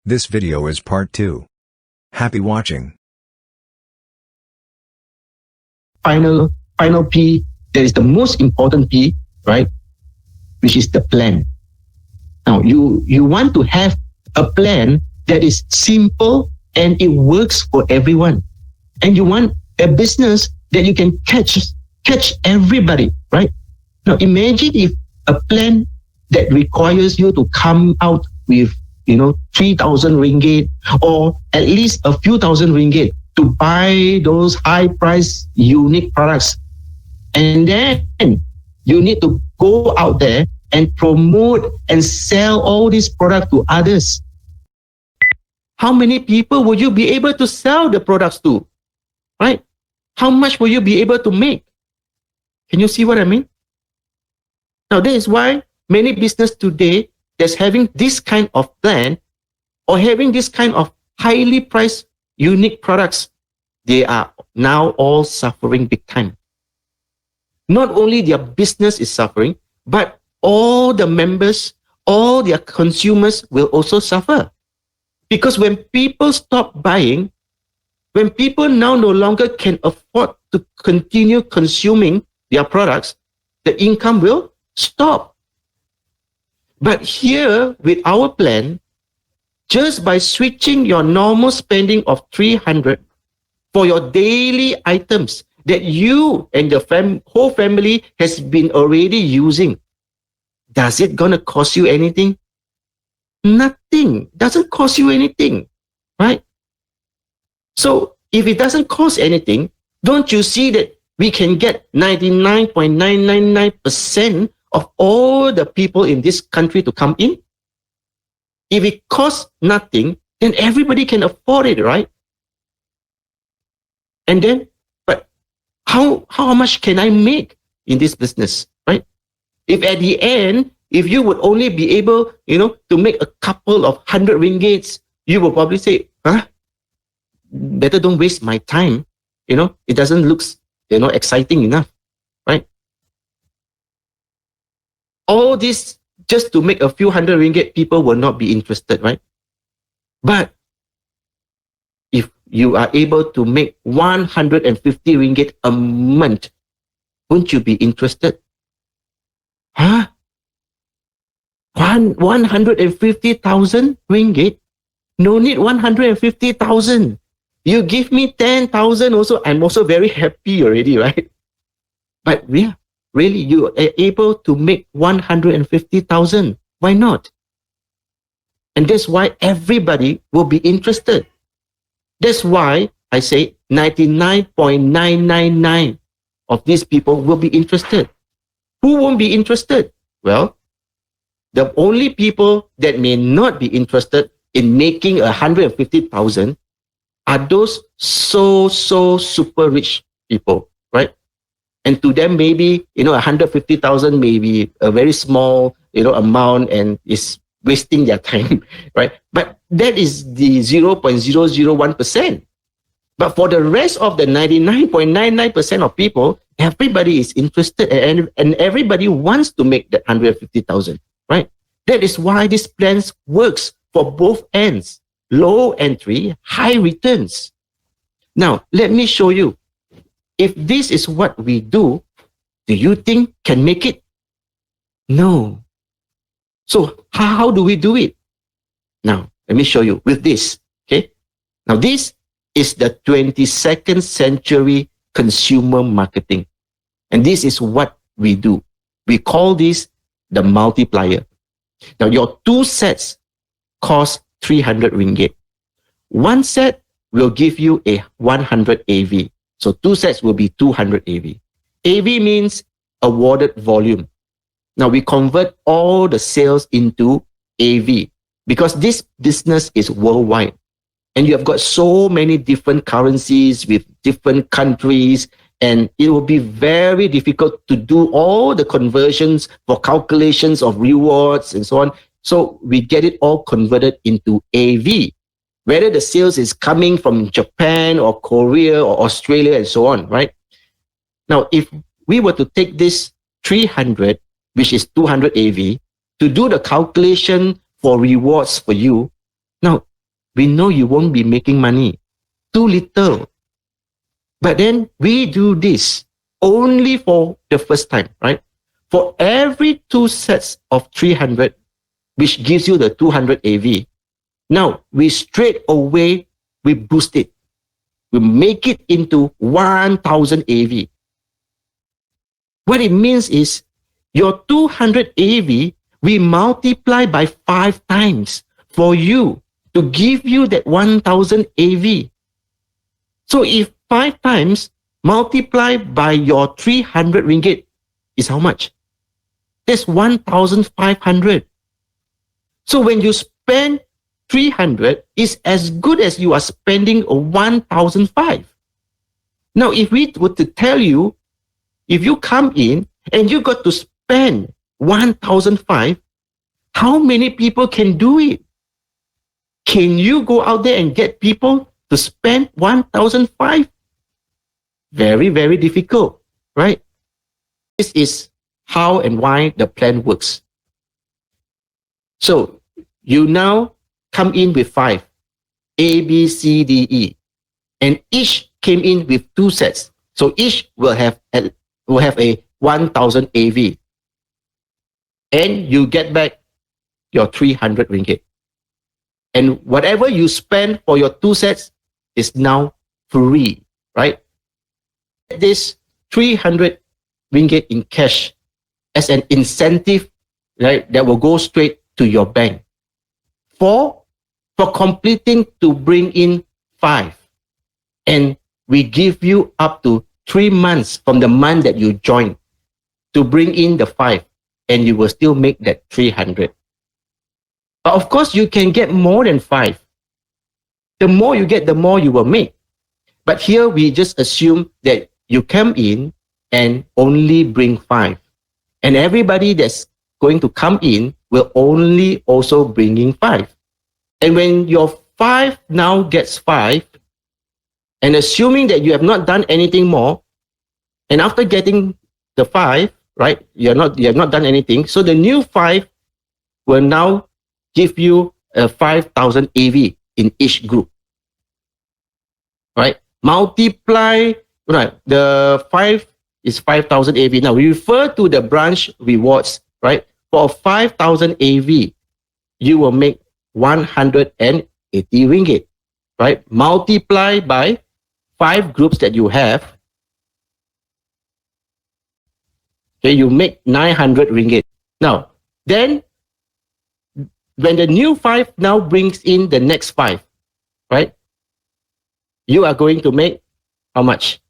This video is part 2. Happy watching. Final P, that is the most important P, right? Which is the plan. Now, you want to have a plan that is simple and it works for everyone. And you want a business that you can catch everybody, right? Now, imagine if a plan that requires you to come out with 3,000 ringgit or at least a few thousand ringgit to buy those high-priced, unique products. And then you need to go out there and promote and sell all these products to others. How many people will you be able to sell the products to? Right? How much will you be able to make? Can you see what I mean? Now, that is why many business today that's having this kind of plan or having this kind of highly priced, unique products, they are now all suffering big time. Not only their business is suffering, but all the members, all their consumers will also suffer. Because when people stop buying, when people now no longer can afford to continue consuming their products, the income will stop. But here, with our plan, just by switching your normal spending of 300 for your daily items that you and your whole family has been already using, does it gonna cost you anything? Nothing. Doesn't cost you anything, right? So if it doesn't cost anything, don't you see that we can get 99.999% of all the people in this country to come in? If it costs nothing, then everybody can afford it, right? And then, but how much can I make in this business, right? If at the end, if you would only be able, to make a couple of 100 ringgits, you will probably say, better don't waste my time. It doesn't look, exciting enough, right? All this just to make a few 100 ringgit, people will not be interested, right? But if you are able to make 150 ringgit a month, won't you be interested? 150,000 ringgit? No need 150,000. You give me 10,000 also, I'm also very happy already, right? But yeah, really, you are able to make 150,000. Why not? And that's why everybody will be interested. That's why I say 99.999 of these people will be interested. Who won't be interested? Well, the only people that may not be interested in making 150,000 are those so super rich people, right? And to them, maybe, 150,000 may be a very small, amount and is wasting their time, right? But that is the 0.001%. But for the rest of the 99.99% of people, everybody is interested and everybody wants to make that 150,000, right? That is why this plan works for both ends. Low entry, high returns. Now, let me show you. If this is what we do you think can make it? No. So how do we do it? Now, let me show you with this. Okay. Now, this is the 22nd century consumer marketing. And this is what we do. We call this the multiplier. Now, your 2 sets cost 300 ringgit. 1 set will give you a 100 AV. So 2 sets will be 200 AV. AV means awarded volume. Now we convert all the sales into AV because this business is worldwide. And you have got so many different currencies with different countries, and it will be very difficult to do all the conversions for calculations of rewards and so on. So we get it all converted into AV. Whether the sales is coming from Japan or Korea or Australia and so on, right? Now, if we were to take this 300, which is 200 AV, to do the calculation for rewards for you, now we know you won't be making money. Too little. But then we do this only for the first time, right? For every 2 sets of 300, which gives you the 200 AV, now we straight away, we boost it. We make it into 1000 AV. What it means is your 200 AV, we multiply by 5 times for you to give you that 1000 AV. So if 5 times multiplied by your 300 ringgit is how much? That's 1,500. So when you spend 300, it's as good as you are spending 1,005. Now, if we were to tell you, if you come in and you got to spend 1,005, how many people can do it? Can you go out there and get people to spend 1,005? Very, very difficult, right? This is how and why the plan works. So you now come in with 5, A, B, C, D, E, and each came in with 2 sets. So each will have a 1,000 AV, and you get back your 300 ringgit. And whatever you spend for your 2 sets is now free, right? This 300 ringgit in cash as an incentive, right, that will go straight to your bank for completing to bring in 5. And we give you up to 3 months from the month that you join to bring in the 5, and you will still make that 300. But of course, you can get more than 5. The more you get, the more you will make. But here we just assume that you come in and only bring 5. And everybody that's going to come in will only also bring in 5. And when your 5 now gets 5, and assuming that you have not done anything more, and after getting the 5, right, you have not done anything, so the new 5 will now give you a 5,000 AV in each group, right? Multiply, right? The 5 is 5,000 AV. Now we refer to the branch rewards, right? For 5,000 AV, you will make 180 ringgit, right? Multiply by 5 groups that you have. Okay, you make 900 ringgit. Now, then, when the new 5 now brings in the next 5, right? You are going to make how much?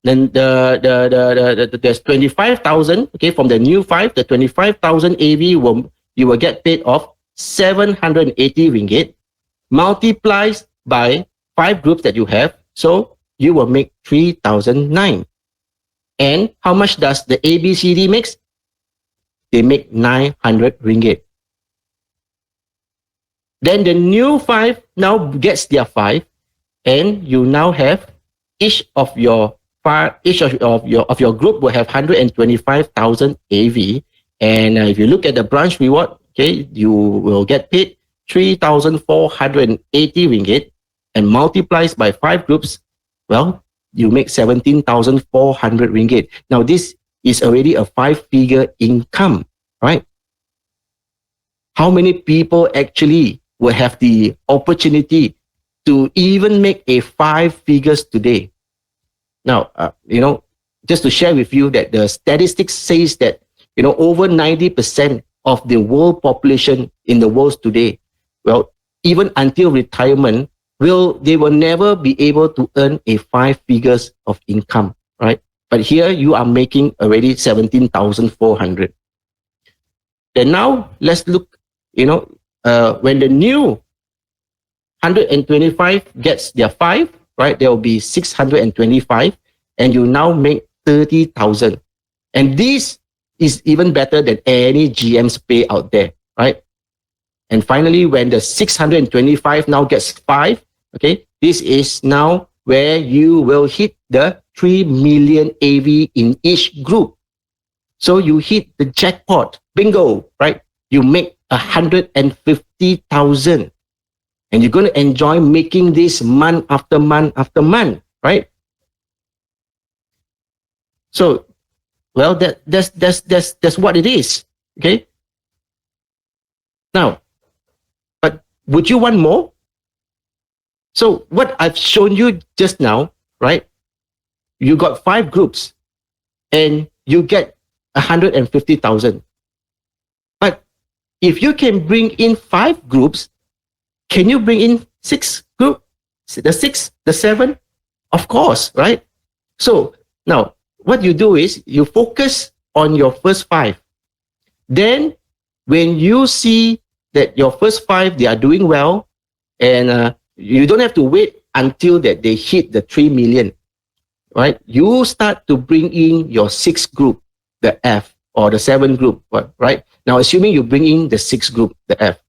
Then there's 25,000. Okay, from the new 5, the 25,000 AV you will get paid of 780 ringgit, multiplies by 5 groups that you have. So you will make 3,009. And how much does the ABCD makes? They make 900 ringgit. Then the new 5 now gets their 5, and you now have each of your group will have 125,000 AV. And if you look at the branch reward, okay, you will get paid 3,480 ringgit, and multiplies by 5 groups. Well, you make 17,400 ringgit. Now this is already a 5-figure income, right? How many people actually will have the opportunity to even make a 5 figures today? Now, just to share with you that the statistics says that, over 90% of the world population in the world today, well, even until retirement, they will never be able to earn a 5 figures of income, right? But here you are making already 17,400. Then now let's look, when the new 125 gets their 5, right? There will be 625, and you now make 30,000. And this is even better than any GM's pay out there, right? And finally, when the 625 now gets 5, okay, this is now where you will hit the 3 million AV in each group. So you hit the jackpot, bingo, right? You make 150,000. And you're going to enjoy making this month after month after month, right? So, well, that's what it is. Okay. Now, but would you want more? So what I've shown you just now, right? You got 5 groups and you get 150,000. But if you can bring in 5 groups, can you bring in 6 groups? The 6, the 7? Of course, right? So now what you do is you focus on your first 5. Then when you see that your first 5, they are doing well, and you don't have to wait until that they hit the 3 million, right? You start to bring in your 6th group, the F, or the 7th group, right? Now, assuming you bring in the 6th group, the F,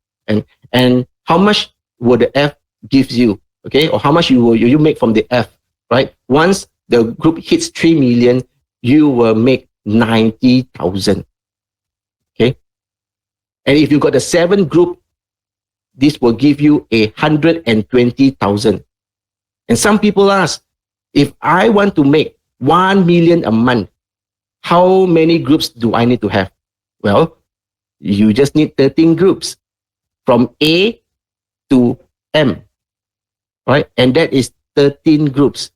and how much would the F gives you, okay? Or how much you make from the F, right? Once the group hits 3 million, you will make 90,000, okay? And if you got the 7th group, this will give you 120,000. And some people ask, if I want to make 1 million a month, how many groups do I need to have? Well, you just need 13 groups from A to M, right? And that is 13 groups.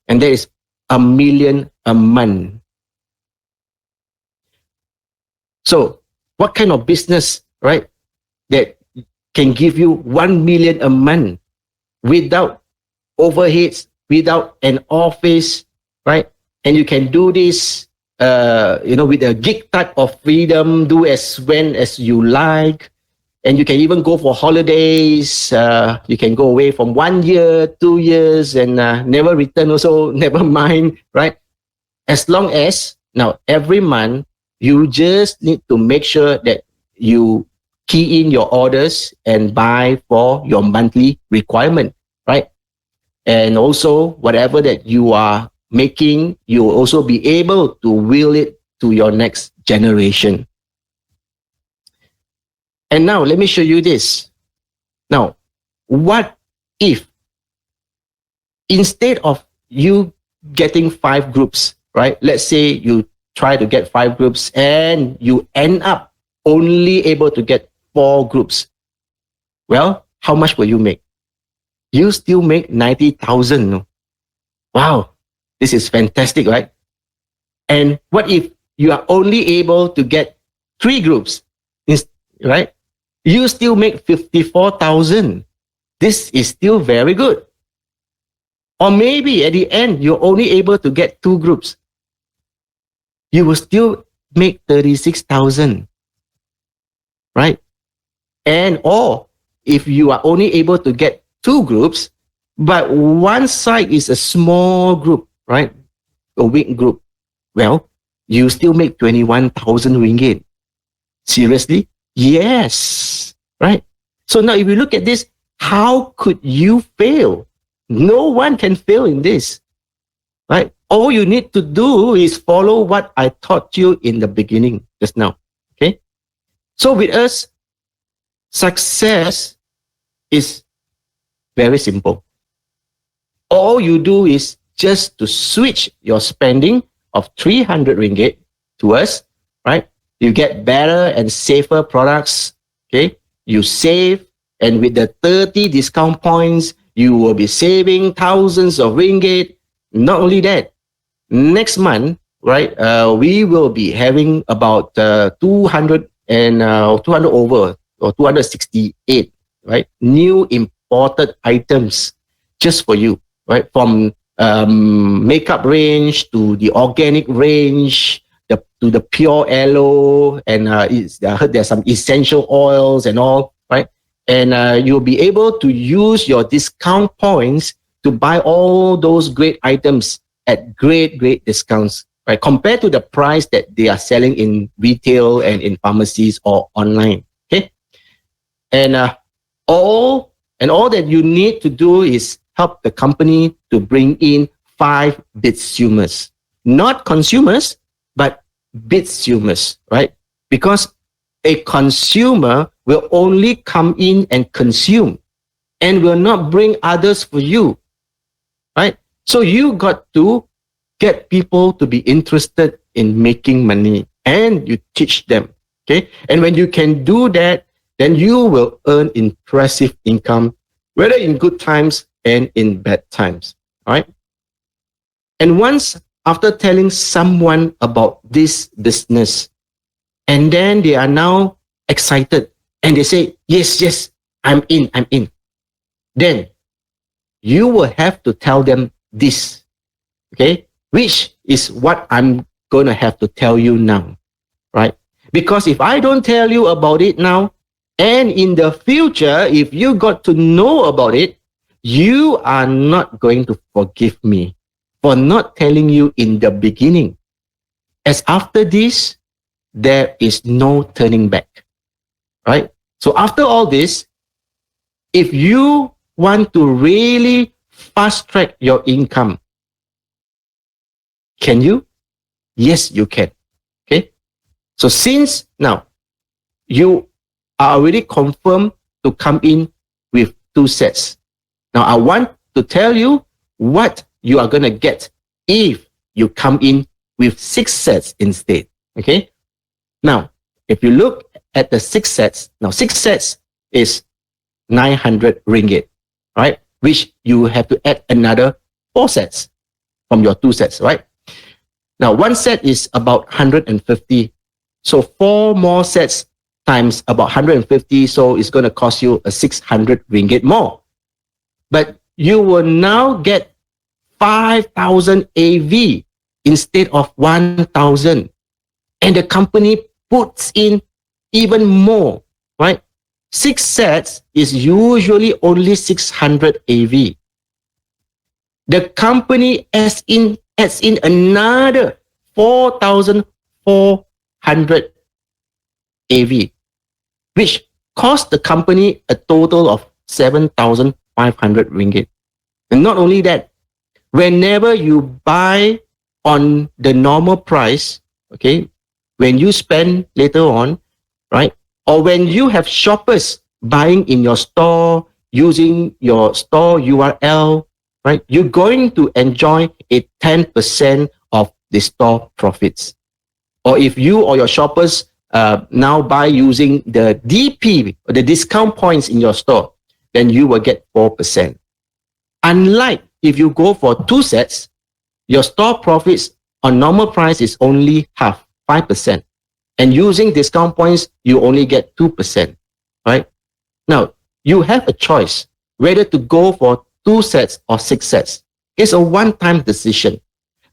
And that is 1 million a month. So what kind of business, right, that can give you 1 million a month without overheads, without an office, right? And you can do this, with a gig type of freedom, do as when as you like. And you can even go for holidays. You can go away from 1 year, 2 years, and never return also, never mind, right? As long as, now, every month, you just need to make sure that you key in your orders and buy for your monthly requirement, right? And also, whatever that you are making, you will also be able to will it to your next generation. And now, let me show you this. Now, what if instead of you getting 5 groups, right? Let's say you try to get 5 groups and you end up only able to get 4 groups. Well, how much will you make? You still make 90,000. No? Wow, this is fantastic, right? And what if you are only able to get 3 groups, right? You still make 54,000. This is still very good. Or maybe at the end, you're only able to get 2 groups. You will still make 36,000, right? And or if you are only able to get 2 groups, but one side is a small group, right? A weak group. Well, you still make 21,000 ringgit. Seriously? Yes, right? So now if you look at this, how could you fail? No one can fail in this, right? All you need to do is follow what I taught you in the beginning just now, okay? So with us, success is very simple. All you do is just to switch your spending of 300 ringgit to us, right? You get better and safer products, okay? You save, and with the 30 discount points, you will be saving thousands of ringgit. Not only that, next month, right, we will be having about 200 over, or 268, right? New imported items just for you, right? From makeup range to the organic range, to the pure aloe, and I heard there's some essential oils and all, right? And you'll be able to use your discount points to buy all those great items at great discounts, right? Compared to the price that they are selling in retail and in pharmacies or online, okay? And all that you need to do is help the company to bring in 5 bitsumers, not consumers, but bitsumers, right? Because a consumer will only come in and consume and will not bring others for you, right? So you got to get people to be interested in making money, and you teach them, okay? And when you can do that, then you will earn impressive income, whether in good times and in bad times, all right? And once after telling someone about this business, and then they are now excited and they say, yes, I'm in. Then you will have to tell them this, okay? Which is what I'm going to have to tell you now, right? Because if I don't tell you about it now, and in the future, if you got to know about it, you are not going to forgive me for not telling you in the beginning. As after this, there is no turning back, right? So after all this, if you want to really fast track your income, can you? Yes, you can. Okay. So since now you are already confirmed to come in with 2 sets, now I want to tell you what you are going to get if you come in with 6 sets instead. Okay. Now, if you look at the 6 sets, now 6 sets is 900 ringgit, right? Which you have to add another 4 sets from your 2 sets, right? Now, 1 set is about 150. So 4 more sets times about 150. So it's going to cost you a 600 ringgit more. But you will now get 5,000 AV instead of 1,000. And the company puts in even more, right? 6 sets is usually only 600 AV. The company adds in another 4,400 AV, which cost the company a total of 7,500 ringgit. And not only that, whenever you buy on the normal price, okay, when you spend later on, right, or when you have shoppers buying in your store using your store URL, right, you're going to enjoy a 10% of the store profits. Or if you or your shoppers now buy using the DP, or the discount points in your store, then you will get 4%. Unlike if you go for 2 sets, your store profits on normal price is only half, 5%. And using discount points, you only get 2%, right? Now, you have a choice whether to go for 2 sets or 6 sets. It's a one-time decision,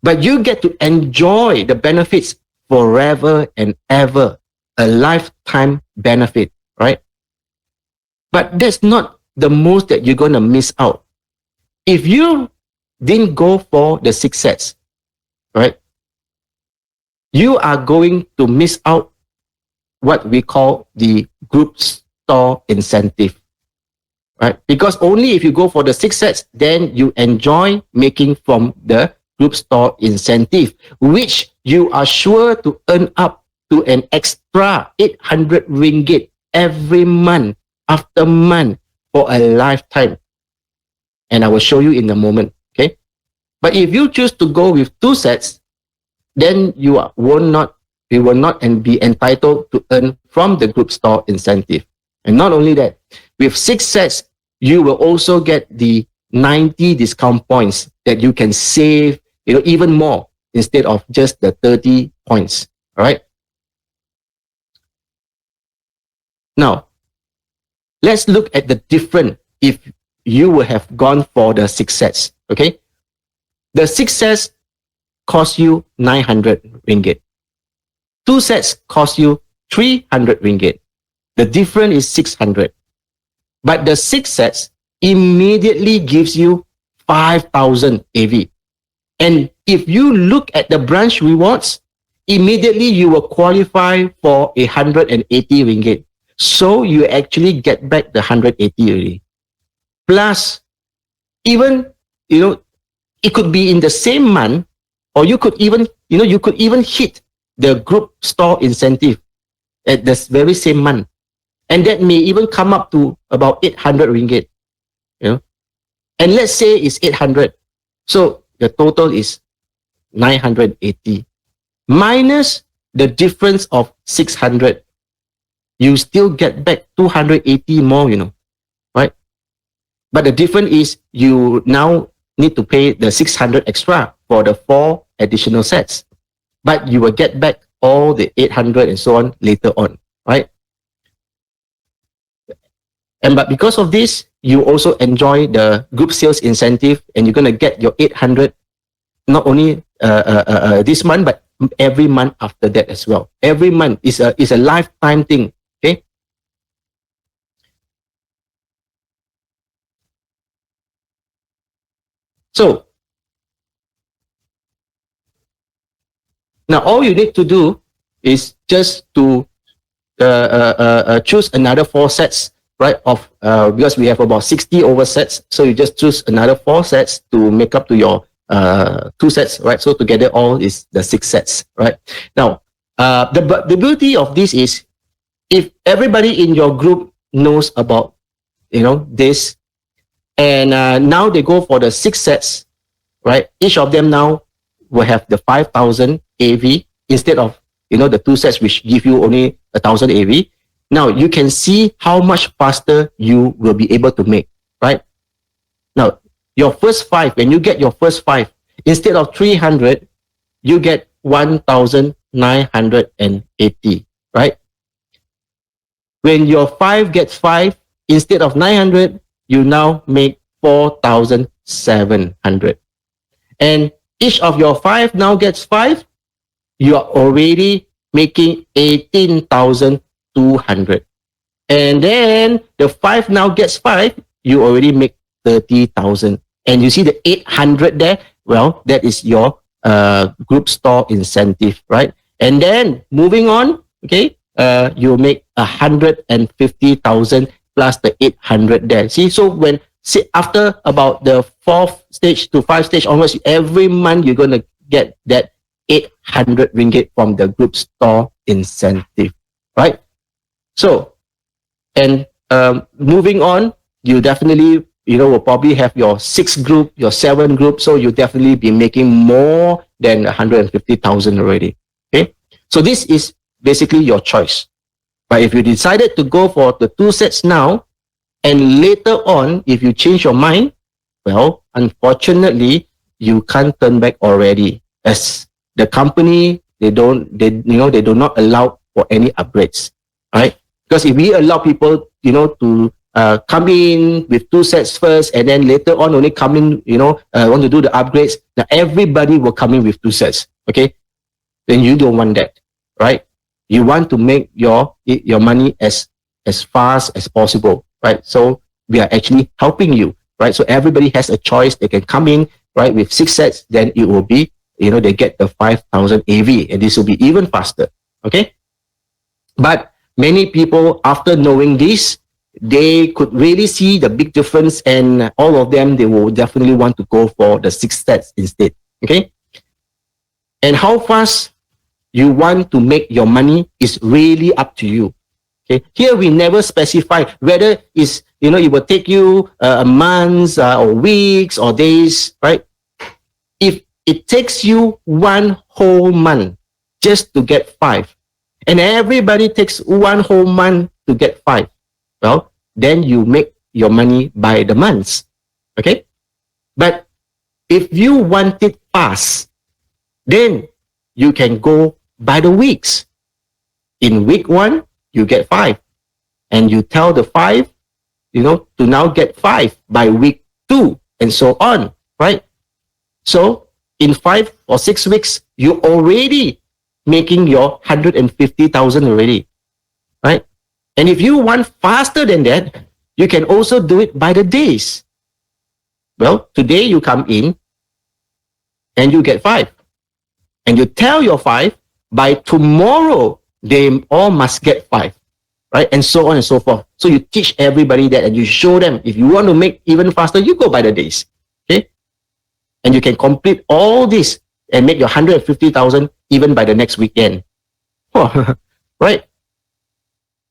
but you get to enjoy the benefits forever and ever, a lifetime benefit, right? But that's not the most that you're going to miss out. If you didn't go for the 6 sets, right, you are going to miss out what we call the group store incentive, right? Because only if you go for the 6 sets, then you enjoy making from the group store incentive, which you are sure to earn up to an extra 800 ringgit every month after month for a lifetime. And I will show you in a moment, okay? But if you choose to go with 2 sets, then you will not and be entitled to earn from the group store incentive. And not only that, with 6 sets, you will also get the 90 discount points that you can save, even more instead of just the 30 points. All right. Now, let's look at the difference if you would have gone for the 6 sets. Okay. The 6 sets cost you 900 ringgit. 2 sets cost you 300 ringgit. The difference is 600. But the 6 sets immediately gives you 5,000 AV. And if you look at the branch rewards, immediately you will qualify for 180 ringgit. So you actually get back the 180 already. Plus, even, it could be in the same month, or you could even, hit the group store incentive at this very same month. And that may even come up to about 800 ringgit. you know, and let's say it's 800. So the total is 980 minus the difference of 600. You still get back 280 more, right? But the difference is you now need to pay the 600 extra for the 4 additional sets. But you will get back all the 800 and so on later on, right? But because of this, you also enjoy the group sales incentive, and you're going to get your 800 not only this month, but every month after that as well. Every month is a lifetime thing. Okay. So now all you need to do is just to choose another 4 sets, right? Of because we have about 60 over sets, so you just choose another 4 sets to make up to your 2 sets, right? So together all is the 6 sets, right? Now, the beauty of this is if everybody in your group knows about, this, and now they go for the 6 sets, right? Each of them now will have the 5,000 AV instead of, the 2 sets which give you only 1,000 AV. Now you can see how much faster you will be able to make, right? Now, your first 5, when you get your first 5, instead of 300, you get 1,980, right? When your 5 gets 5, instead of 900, you now make 4,700. And each of your 5 now gets 5, you are already making 18,200. And then the 5 now gets 5, you already make 30,000. And you see the 800 there? Well, that is your group store incentive, right? And then moving on, okay, you make 150,000 plus the 800 there. See, so after about the 4th stage to 5th stage onwards, every month you're going to get that 800 ringgit from the group store incentive, right? So, and moving on, you definitely, will probably have your 6th group, your 7th group, so you'll definitely be making more than 150,000 already, okay? So this is basically your choice. But if you decided to go for the 2 sets now, and later on, if you change your mind, well, unfortunately, you can't turn back already, as the company, they do not allow for any upgrades, right? Because if we allow people, to come in with 2 sets first, and then later on only come in, want to do the upgrades, now everybody will come in with 2 sets, okay? Then you don't want that, right? You want to make your money as fast as possible, right? So we are actually helping you, right? So everybody has a choice. They can come in, right, with 6 sets, then it will be, they get the 5,000 AV, and this will be even faster, okay? But many people, after knowing this, they could really see the big difference, and all of them, they will definitely want to go for the 6 sets instead, okay? And how fast you want to make your money is really up to you. Okay, here we never specify whether it will take you months or weeks or days, right? If it takes you 1 whole month just to get 5, and everybody takes 1 whole month to get 5, well, then you make your money by the months, okay? But if you want it fast, then you can go by the weeks. In week 1, you get 5. And you tell the 5, to now get 5 by week 2, and so on, right? So in 5 or 6 weeks, you're already making your 150,000 already, right? And if you want faster than that, you can also do it by the days. Well, today you come in and you get 5. And you tell your 5, by tomorrow, they all must get 5, right? And so on and so forth. So you teach everybody that, and you show them, if you want to make even faster, you go by the days, okay? And you can complete all this and make your 150,000 even by the next weekend. Oh, right?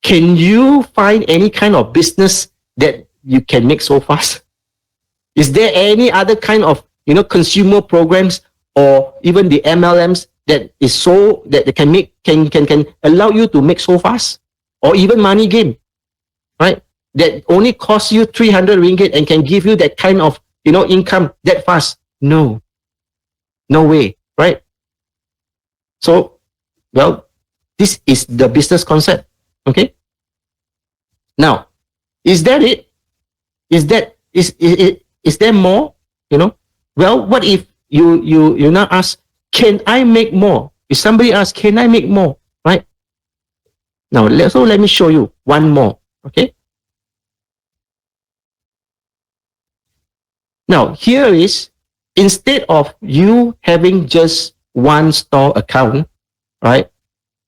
Can you find any kind of business that you can make so fast? Is there any other kind of, consumer programs or even the MLMs that is so that they can make can allow you to make so fast, or even money game, right? That only costs you 300 ringgit and can give you that kind of income that fast? No way, right? So, well, this is the business concept. Okay. Now, is that it? Is there more? Well, what if you now ask, can I make more? If somebody asks, can I make more? Right? Now, let me show you one more. Okay. Now, here is, instead of you having just one store account, right?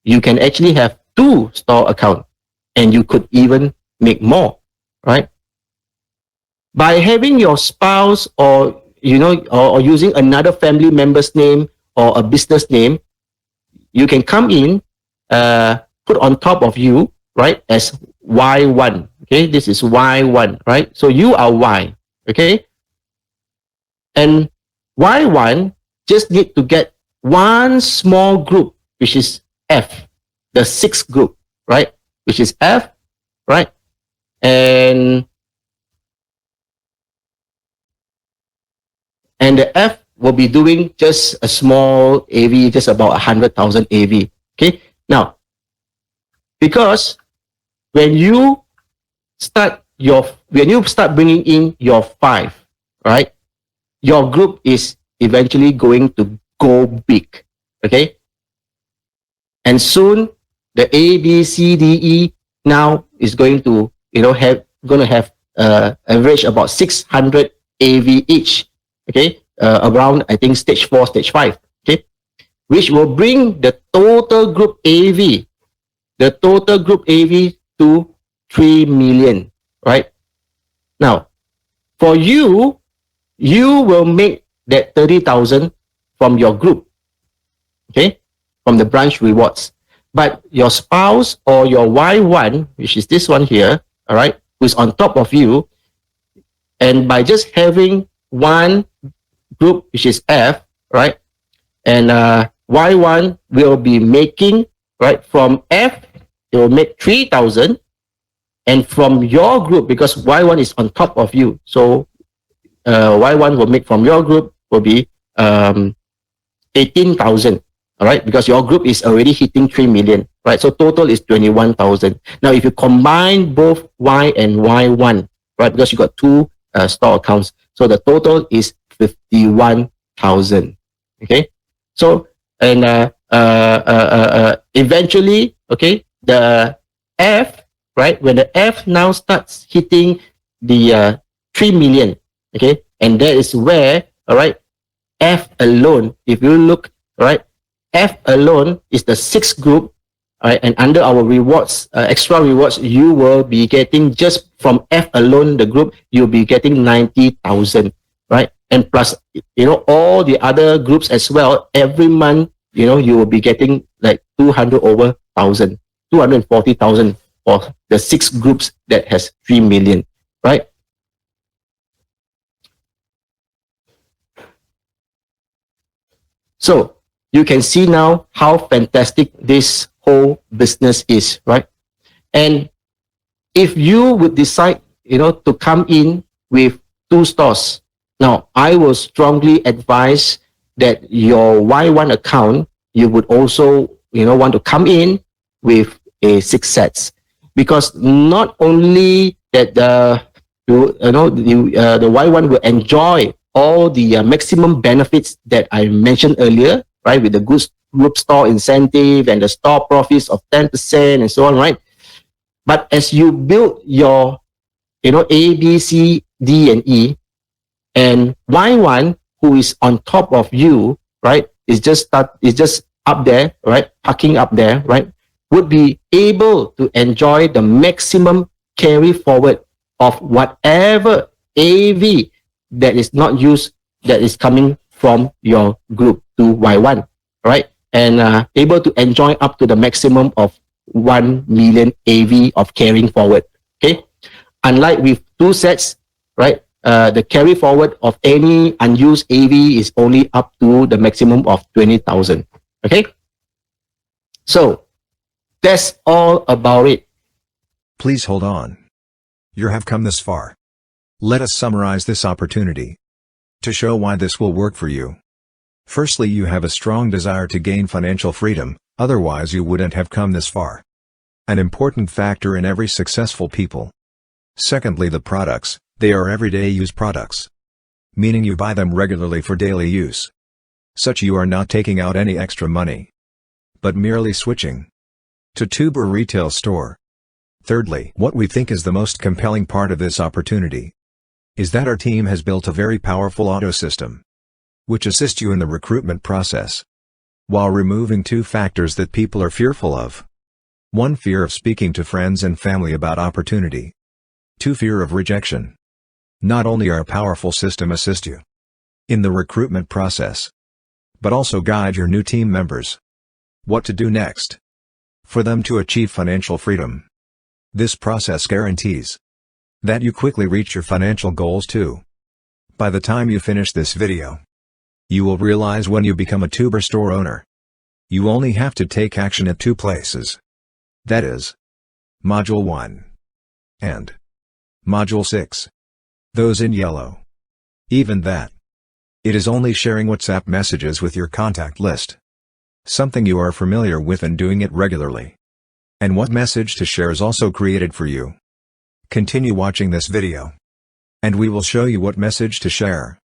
You can actually have 2 store accounts, and you could even make more, right? By having your spouse or using another family member's name or a business name, you can come in, put on top of you, right, as Y1. Okay, this is Y1, right? So you are Y, okay? And Y1 just need to get one small group, which is F, the 6th group, right? Which is F, right? And the F will be doing just a small AV, just about 100,000 AV. Okay. Now, because when you start bringing in your 5, right, your group is eventually going to go big. Okay. And soon the A, B, C, D, E now is going to, have average about 600 AV each. Okay, around, I think, stage 4, stage 5, okay, which will bring the total group AV to 3 million, right? Now, for you will make that 30,000 from your group, okay, from the branch rewards. But your spouse or your Y1, which is this one here, all right, who's on top of you, and by just having one group, which is F, right? And Y1 will be making, right, from F, it will make 3,000. And from your group, because Y1 is on top of you, so Y1 will make from your group will be 18,000. All right, because your group is already hitting 3 million, right? So total is 21,000. Now, if you combine both Y and Y1, right, because you got 2 store accounts, so the total is 51,000. Okay, so and eventually, okay, the F, right, when the F now starts hitting the 3 million, okay, and that is where, all right, F alone, if you look, right, F alone is the 6th group, all right, and under our rewards, extra rewards, you will be getting, just from F alone, the group, you'll be getting 90,000, right? And plus, all the other groups as well, every month, you will be getting like 240,000 for the 6 groups that has 3 million, right? So you can see now how fantastic this whole business is, right? And if you would decide, to come in with 2 stores, now I will strongly advise that your Y1 account, you would also, want to come in with a 6 sets, because not only that the Y1 will enjoy all the maximum benefits that I mentioned earlier, right, with the group store incentive and the store profits of 10% and so on, right? But as you build your, A, B, C, D, and E, and Y1, who is on top of you, right, is just up there, right, parking up there, right, would be able to enjoy the maximum carry forward of whatever AV that is not used, that is coming from your group to Y1, right? And able to enjoy up to the maximum of 1 million AV of carrying forward, okay? Unlike with 2 sets, right? the carry forward of any unused AV is only up to the maximum of 20,000. Okay? So, that's all about it. Please hold on. You have come this far. Let us summarize this opportunity to show why this will work for you. Firstly, you have a strong desire to gain financial freedom, otherwise you wouldn't have come this far. An important factor in every successful people. Secondly, the products, they are everyday use products. Meaning you buy them regularly for daily use. Such you are not taking out any extra money, but merely switching to Tuber retail store. Thirdly, what we think is the most compelling part of this opportunity is that our team has built a very powerful auto system, which assists you in the recruitment process, while removing two factors that people are fearful of. 1. Fear of speaking to friends and family about opportunity. 2. Fear of rejection. Not only our powerful system assist you in the recruitment process, but also guide your new team members what to do next for them to achieve financial freedom. This process guarantees that you quickly reach your financial goals too. By the time you finish this video, you will realize when you become a Tuber store owner, you only have to take action at two places. That is, Module 1 and Module 6. Those in yellow. Even that. It is only sharing WhatsApp messages with your contact list. Something you are familiar with and doing it regularly. And what message to share is also created for you. Continue watching this video, and we will show you what message to share.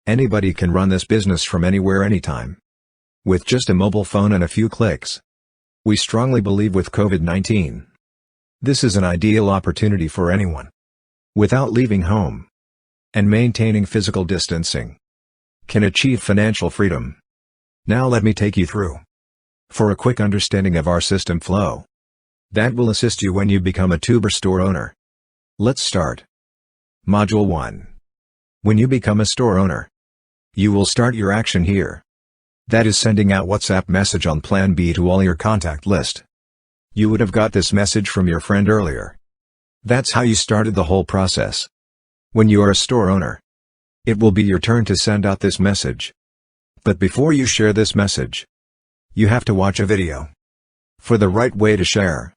Anybody can run this business from anywhere anytime, with just a mobile phone and a few clicks. We strongly believe with COVID-19, this is an ideal opportunity for anyone, without leaving home, and maintaining physical distancing, can achieve financial freedom. Now let me take you through, for a quick understanding of our system flow, that will assist you when you become a Tuber store owner. Let's start. Module 1. When you become a store owner, you will start your action here. That is sending out WhatsApp message on Plan B to all your contact list. You would have got this message from your friend earlier. That's how you started the whole process. When you are a store owner, it will be your turn to send out this message. But before you share this message, you have to watch a video for the right way to share.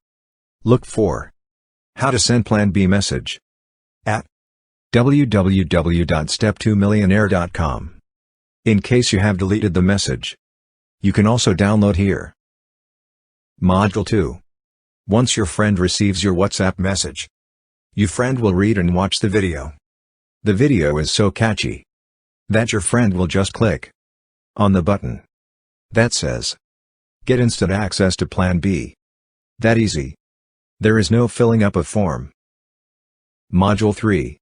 Look for How to Send Plan B Message at www.step2millionaire.com. In case you have deleted the message, you can also download here. Module 2. Once your friend receives your WhatsApp message, your friend will read and watch the video. The video is so catchy that your friend will just click on the button that says, "Get instant access to Plan B." That easy. There is no filling up a form. Module 3.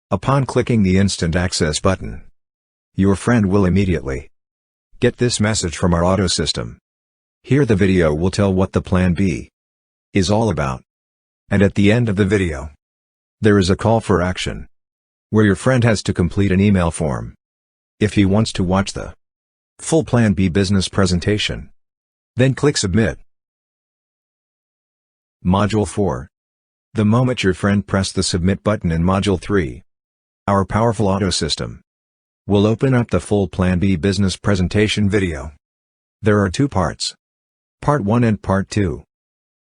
Upon clicking the Instant Access button, your friend will immediately get this message from our auto system. Here the video will tell what the Plan B is all about. And at the end of the video, there is a call for action, where your friend has to complete an email form if he wants to watch the full Plan B business presentation. Then click Submit. Module 4. The moment your friend pressed the Submit button in Module 3, our powerful auto system will open up the full Plan B business presentation video. There are two parts, Part 1 and Part 2.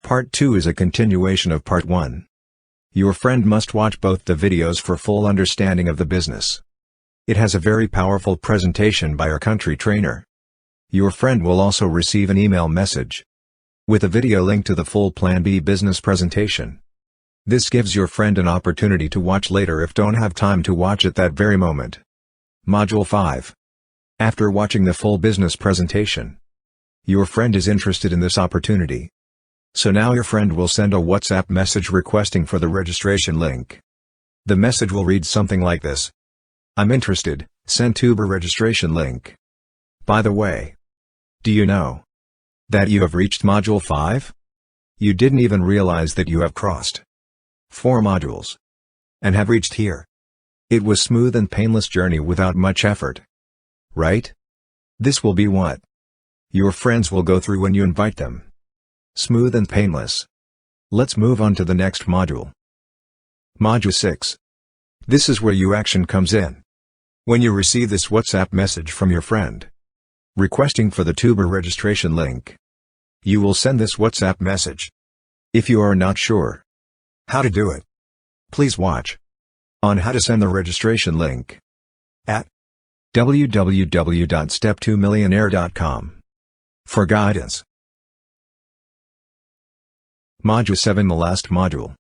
Part 2 is a continuation of Part 1. Your friend must watch both the videos for full understanding of the business. It has a very powerful presentation by our country trainer. Your friend will also receive an email message with a video link to the full Plan B business presentation. This gives your friend an opportunity to watch later if don't have time to watch at that very moment. Module 5. After watching the full business presentation, your friend is interested in this opportunity. So now your friend will send a WhatsApp message requesting for the registration link. The message will read something like this: "I'm interested, send Tuber registration link." By the way, do you know that you have reached Module 5? You didn't even realize that you have crossed 4 modules and have reached here. It was smooth and painless journey without much effort. Right? This will be what your friends will go through when you invite them. Smooth and painless. Let's move on to the next module. Module 6. This is where your action comes in. When you receive this WhatsApp message from your friend requesting for the Tuber registration link, you will send this WhatsApp message. If you are not sure how to do it, please watch on how to send the registration link at www.step2millionaire.com for guidance. Module 7, the last module.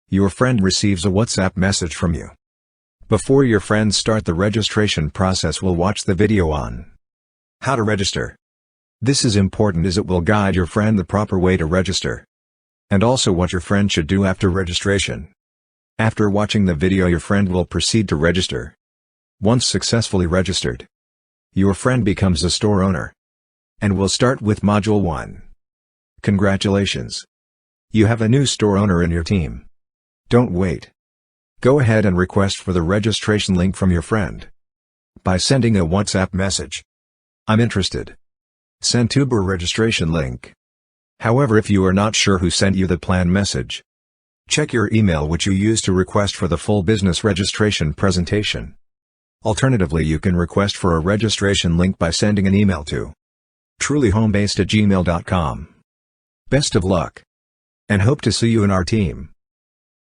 Your friend receives a WhatsApp message from you. Before your friends start the registration process, we'll watch the video on how to register. This is important as it will guide your friend the proper way to register, and also what your friend should do after registration. After watching the video, your friend will proceed to register. Once successfully registered, your friend becomes a store owner. And we'll start with Module 1. Congratulations! You have a new store owner in your team. Don't wait. Go ahead and request for the registration link from your friend by sending a WhatsApp message. I'm interested. Send Tuber registration link. However, if you are not sure who sent you the plan message, check your email which you used to request for the full business registration presentation. Alternatively, you can request for a registration link by sending an email to trulyhomebased@gmail.com. Best of luck, and hope to see you in our team.